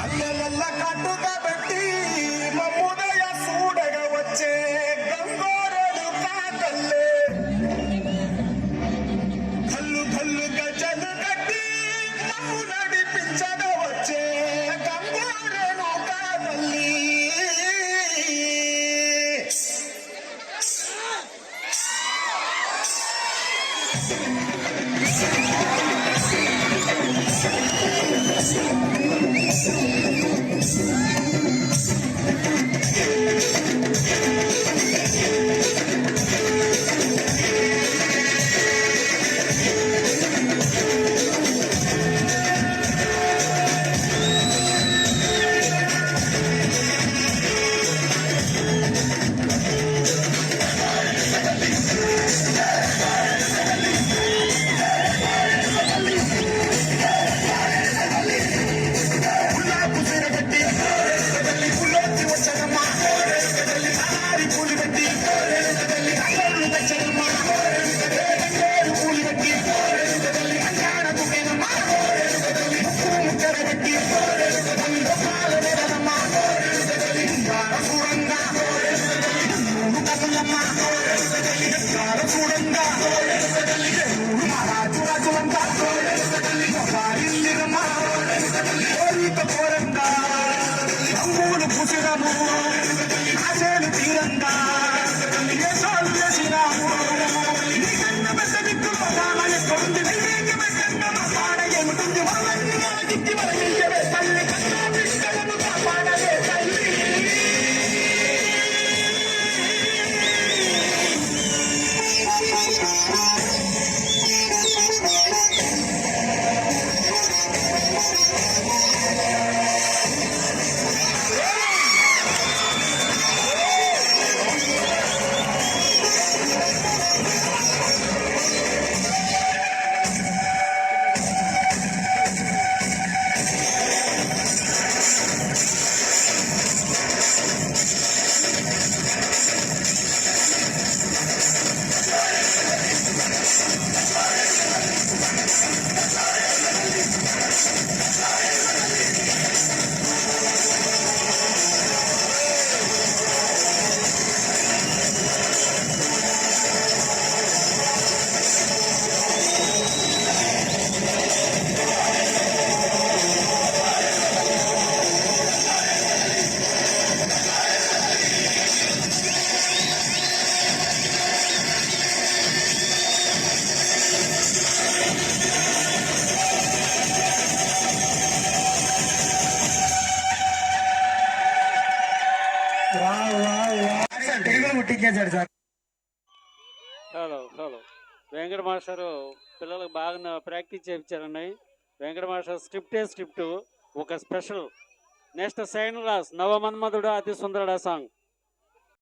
అల్లెల్ల కట్టుగా పెట్టి మమ్ముదయ చూడగా వచ్చే గంగోరడు కాకల్లే కల్లు కల్లు గజలు కట్టి మమ్ము నడిపించగా వచ్చే గంగోరడు కాకల్లి హలో హలో వెంకట మాస్టర్ పిల్లలకు బాగా ప్రాక్టీస్ చేయించారండి. వెంకట మాస్టర్ స్క్రిప్ట్ ఒక స్పెషల్. నెక్స్ట్ సైన్ రాస్ నవమన్మధుడు అతి సుందరుడు సాంగ్.